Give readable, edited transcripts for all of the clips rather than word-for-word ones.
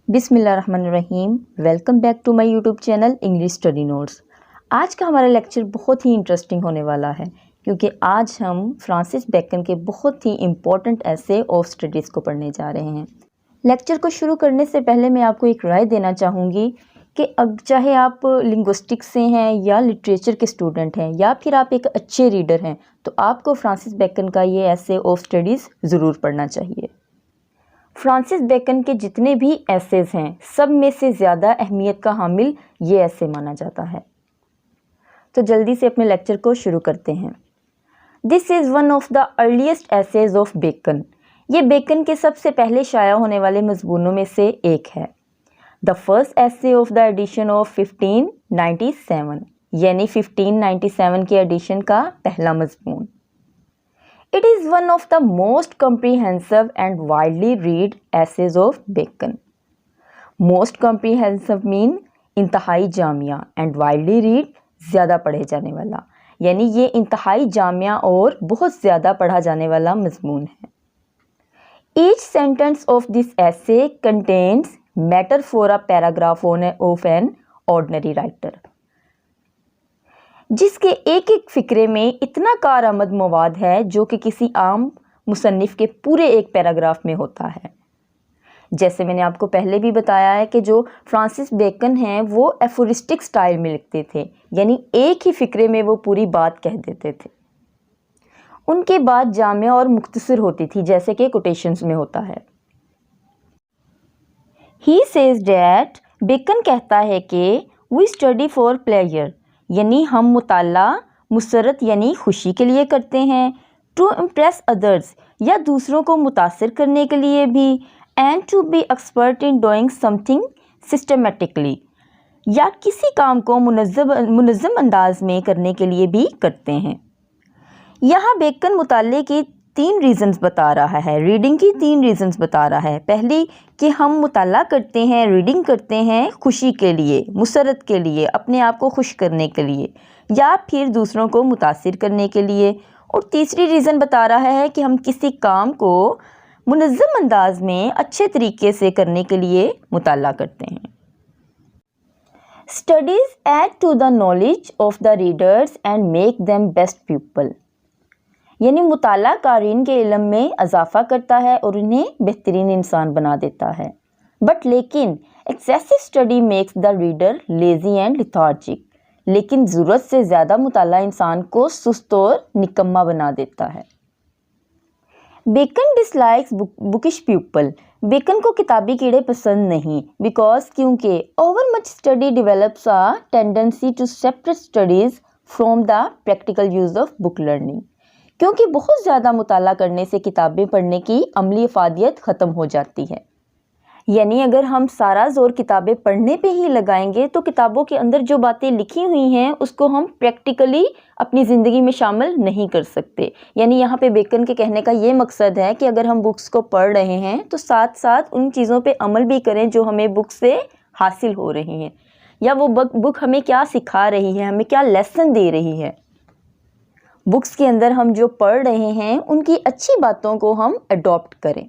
بسم اللہ الرحمن الرحیم. Welcome back to my YouTube channel English study notes. آج کا ہمارا لیکچر بہت ہی انٹرسٹنگ ہونے والا ہے کیونکہ آج ہم فرانسس بیکن کے بہت ہی امپورٹنٹ ایسے آف اسٹڈیز کو پڑھنے جا رہے ہیں. لیکچر کو شروع کرنے سے پہلے میں آپ کو ایک رائے دینا چاہوں گی کہ اب چاہے آپ لنگوسٹکس سے ہیں یا لٹریچر کے اسٹوڈنٹ ہیں یا پھر آپ ایک اچھے ریڈر ہیں تو آپ کو فرانسس بیکن کا یہ ایسے آف اسٹڈیز ضرور پڑھنا چاہیے. فرانسس بیکن کے جتنے بھی ایسیز ہیں سب میں سے زیادہ اہمیت کا حامل یہ ایسے مانا جاتا ہے. تو جلدی سے اپنے لیکچر کو شروع کرتے ہیں. This is one of the earliest essays of Bacon. یہ بیکن کے سب سے پہلے شائع ہونے والے مضمونوں میں سے ایک ہے. دا فرسٹ ایسے آف دا ایڈیشن آف 1597 یعنی 1597 کے ایڈیشن کا پہلا مضمون. It is one of the most comprehensive and widely read essays of Bacon. Most comprehensive mean انتہائی جامع and widely read زیادہ پڑھے جانے والا، یعنی یہ انتہائی جامع اور بہت زیادہ پڑھا جانے والا مضمون ہے. Each sentence of this essay contains matter for a paragraph of an ordinary writer. جس کے ایک ایک فقرے میں اتنا کارآمد مواد ہے جو کہ کسی عام مصنف کے پورے ایک پیراگراف میں ہوتا ہے. جیسے میں نے آپ کو پہلے بھی بتایا ہے کہ جو فرانسس بیکن ہیں وہ ایفورسٹک سٹائل میں لکھتے تھے، یعنی ایک ہی فقرے میں وہ پوری بات کہہ دیتے تھے. ان کی بات جامع اور مختصر ہوتی تھی جیسے کہ کوٹیشنز میں ہوتا ہے. He says that بیکن کہتا ہے کہ we study for pleasure یعنی ہم مطالعہ مسرت یعنی خوشی کے لیے کرتے ہیں. ٹو امپریس ادرس یا دوسروں کو متاثر کرنے کے لیے بھی. And to be expert in doing something systematically یا کسی کام کو منظم انداز میں کرنے کے لیے بھی کرتے ہیں. یہاں بیکن مطالعے کی 3 ریزنز بتا رہا ہے، ریڈنگ کی 3 ریزنز بتا رہا ہے. پہلی کہ ہم مطالعہ کرتے ہیں، ریڈنگ کرتے ہیں خوشی کے لیے، مسرت کے لیے، اپنے آپ کو خوش کرنے کے لیے یا پھر دوسروں کو متاثر کرنے کے لیے. اور تیسری ریزن بتا رہا ہے کہ ہم کسی کام کو منظم انداز میں اچھے طریقے سے کرنے کے لیے مطالعہ کرتے ہیں. Studies add to the knowledge of the readers and make them best people یعنی مطالعہ قارئین کے علم میں اضافہ کرتا ہے اور انہیں بہترین انسان بنا دیتا ہے. بٹ لیکن excessive study makes the reader lazy and lethargic لیکن ضرورت سے زیادہ مطالعہ انسان کو سست اور نکما بنا دیتا ہے. Bacon dislikes bookish people. Bacon کو کتابی کیڑے پسند نہیں بیکاز کیونکہ over much study develops a tendency to separate studies from the practical use of book learning. کیونکہ بہت زیادہ مطالعہ کرنے سے کتابیں پڑھنے کی عملی افادیت ختم ہو جاتی ہے. یعنی اگر ہم سارا زور کتابیں پڑھنے پہ ہی لگائیں گے تو کتابوں کے اندر جو باتیں لکھی ہوئی ہیں اس کو ہم پریکٹیکلی اپنی زندگی میں شامل نہیں کر سکتے. یعنی یہاں پہ بیکن کے کہنے کا یہ مقصد ہے کہ اگر ہم بکس کو پڑھ رہے ہیں تو ساتھ ساتھ ان چیزوں پہ عمل بھی کریں جو ہمیں بک سے حاصل ہو رہی ہیں یا وہ بک ہمیں کیا سکھا رہی ہے، ہمیں کیا لیسن دے رہی ہے. بکس کے اندر ہم جو پڑھ رہے ہیں ان کی اچھی باتوں کو ہم اڈاپٹ کریں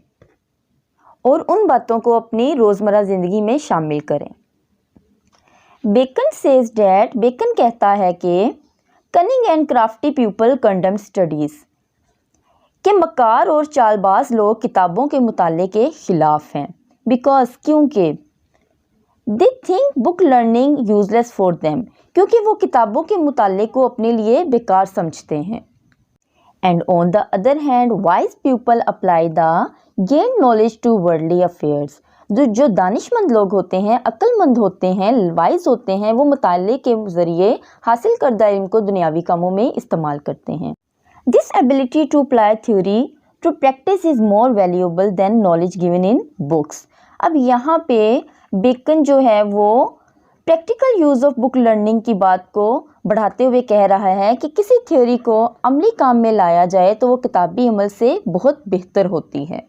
اور ان باتوں کو اپنی روزمرہ زندگی میں شامل کریں. بیکن سیز ڈیٹ بیکن کہتا ہے کہ کننگ اینڈ کرافٹی پیپل کنڈم اسٹڈیز کہ مکار اور چال باز لوگ کتابوں کے مطالعے کے خلاف ہیں. بیکاز کیونکہ they think book learning useless for them کیونکہ وہ کتابوں کے مطالعے کو اپنے لیے بیکار سمجھتے ہیں. And on the other hand wise people apply the gained knowledge to worldly affairs. جو دانش مند لوگ ہوتے ہیں، عقل مند ہوتے ہیں، وائز ہوتے ہیں، وہ مطالعے کے ذریعے حاصل کردہ علم کو دنیاوی کاموں میں استعمال کرتے ہیں. This ability to apply theory to practice is more valuable than knowledge given in books. اب یہاں پہ بیکن جو ہے وہ practical use of book learning کی بات کو بڑھاتے ہوئے کہہ رہا ہے کہ کسی تھیوری کو عملی کام میں لایا جائے تو وہ کتابی عمل سے بہت بہتر ہوتی ہے.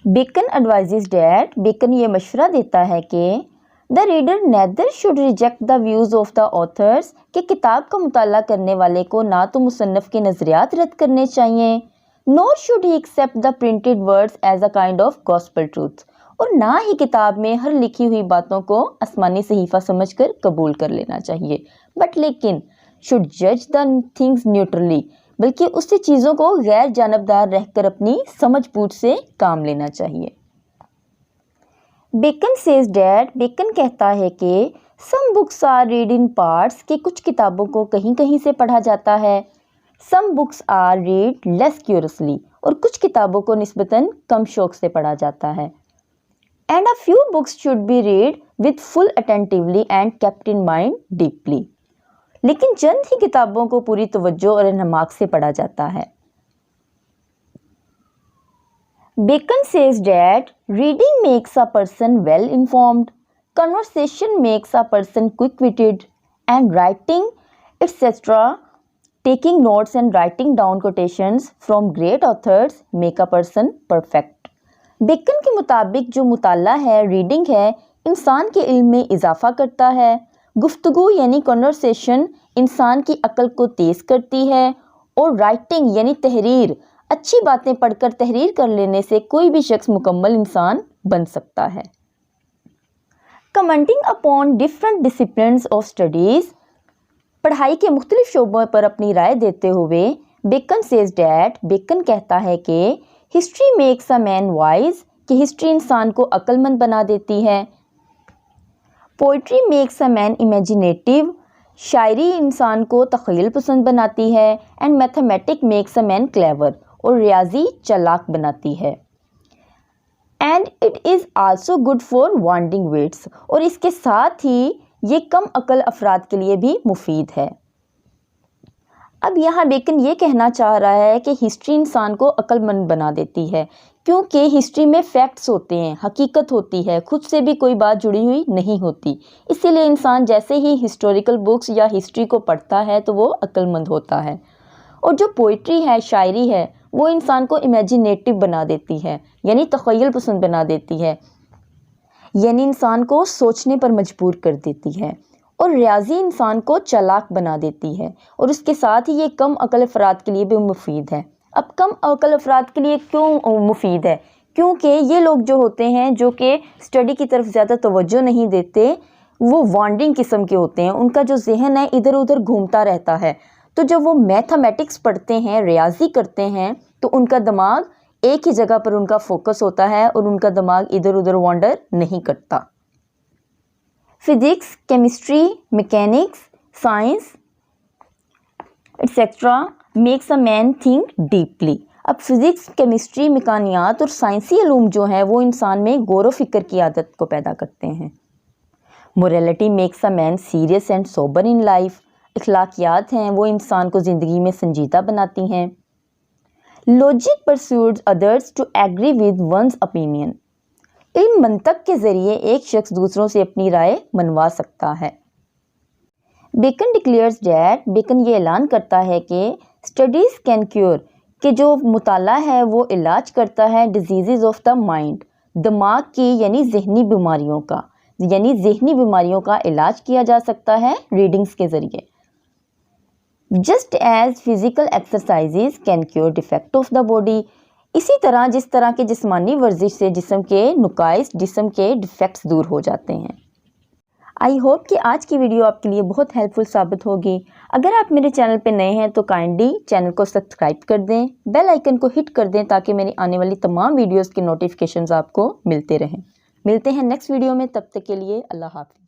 بیکن ایڈوائزز ڈیٹ بیکن یہ مشورہ دیتا ہے کہ the reader neither should reject the views of the authors کہ کتاب کا مطالعہ کرنے والے کو نہ تو مصنف کے نظریات رد کرنے چاہیے nor should he accept the printed words as a kind of gospel truth اور نہ ہی کتاب میں ہر لکھی ہوئی باتوں کو آسمانی صحیفہ سمجھ کر قبول کر لینا چاہیے، بٹ لیکن should judge the things neutrally، بلکہ اس سے چیزوں کو غیر جانبدار رہ کر اپنی سمجھ بوجھ سے کام لینا چاہیے۔ بیکن says that، بیکن کہتا ہے کہ some books are read in parts، کہ کچھ کتابوں کو کہیں کہیں سے پڑھا جاتا ہے۔ some books are read less curiously، اور کچھ کتابوں کو نسبتاً کم شوق سے پڑھا جاتا ہے۔ and a few books should be read with full attentively and kept in mind deeply، لیکن چند ہی کتابوں کو پوری توجہ اور انہماک سے پڑھا جاتا ہے۔ Bacon says that reading makes a person well informed، conversation makes a person quick-witted، and writing etc. taking notes and writing down quotations from great authors make a person perfect۔ Bacon کے مطابق جو مطالعہ ہے، reading ہے، انسان کے علم میں اضافہ کرتا ہے۔ گفتگو یعنی کنورسیشن انسان کی عقل کو تیز کرتی ہے، اور رائٹنگ یعنی تحریر، اچھی باتیں پڑھ کر تحریر کر لینے سے کوئی بھی شخص مکمل انسان بن سکتا ہے۔ Commenting upon different disciplines of studies, پڑھائی کے مختلف شعبوں پر اپنی رائے دیتے ہوئے بیکن says that، بیکن کہتا ہے کہ history makes a man wise, کہ ہسٹری انسان کو عقل مند بنا دیتی ہے۔ پوئٹری میکس اے مین امیجینیٹیو، شاعری انسان کو تخیل پسند بناتی ہے۔ And mathematics makes a man clever, اور ریاضی چالاک بناتی ہے۔ And it is also good for wandering wits, اور اس کے ساتھ ہی یہ کم عقل افراد کے لیے بھی مفید ہے۔ اب یہاں بیکن یہ کہنا چاہ رہا ہے کہ ہسٹری انسان کو عقل مند بنا دیتی ہے، کیونکہ ہسٹری میں فیکٹس ہوتے ہیں، حقیقت ہوتی ہے، خود سے بھی کوئی بات جڑی ہوئی نہیں ہوتی۔ اسی لیے انسان جیسے ہی ہسٹوریکل بکس یا ہسٹری کو پڑھتا ہے تو وہ عقل مند ہوتا ہے۔ اور جو پوئٹری ہے، شاعری ہے، وہ انسان کو امیجینیٹو بنا دیتی ہے، یعنی تخیل پسند بنا دیتی ہے، یعنی انسان کو سوچنے پر مجبور کر دیتی ہے۔ اور ریاضی انسان کو چالاک بنا دیتی ہے، اور اس کے ساتھ ہی یہ کم عقل افراد کے لیے بھی مفید ہے۔ اب کم عقل افراد کے لیے کیوں مفید ہے؟ کیونکہ یہ لوگ جو ہوتے ہیں، جو کہ اسٹڈی کی طرف زیادہ توجہ نہیں دیتے، وہ وانڈرنگ قسم کے ہوتے ہیں، ان کا جو ذہن ہے ادھر ادھر گھومتا رہتا ہے۔ تو جب وہ میتھمیٹکس پڑھتے ہیں، ریاضی کرتے ہیں، تو ان کا دماغ ایک ہی جگہ پر ان کا فوکس ہوتا ہے، اور ان کا دماغ ادھر ادھر وانڈر نہیں کرتا۔ Physics, chemistry, mechanics, science etcetera makes a man think deeply. اب فزکس، کیمسٹری، میکانیات اور سائنسی علوم جو ہیں وہ انسان میں غور و فکر کی عادت کو پیدا کرتے ہیں۔ Morality makes a man serious and sober in life, اخلاقیات ہیں وہ انسان کو زندگی میں سنجیدہ بناتی ہیں۔ Logic persuades others to agree with one's opinion, علم منطق کے ذریعے ایک شخص دوسروں سے اپنی رائے منوا سکتا ہے۔ بیکن ڈکلیئرز دیٹ، بیکن یہ اعلان کرتا ہے کہ اسٹڈیز کین کیور، کہ جو مطالعہ ہے وہ علاج کرتا ہے ڈیزیزز آف دا مائنڈ، دماغ کی یعنی ذہنی بیماریوں کا، یعنی ذہنی بیماریوں کا علاج کیا جا سکتا ہے ریڈنگز کے ذریعے۔ Just as physical exercises can cure defect of the body, اسی طرح جس طرح کے جسمانی ورزش سے جسم کے نقائص، جسم کے ڈیفیکٹس دور ہو جاتے ہیں۔ آئی ہوپ کہ آج کی ویڈیو آپ کے لیے بہت ہیلپ فل ثابت ہوگی۔ اگر آپ میرے چینل پہ نئے ہیں تو کائنڈلی چینل کو سبسکرائب کر دیں، بیل آئیکن کو ہٹ کر دیں تاکہ میری آنے والی تمام ویڈیوز کے نوٹیفیکیشنز آپ کو ملتے رہیں۔ ملتے ہیں نیکسٹ ویڈیو میں، تب تک کے لیے اللہ حافظ۔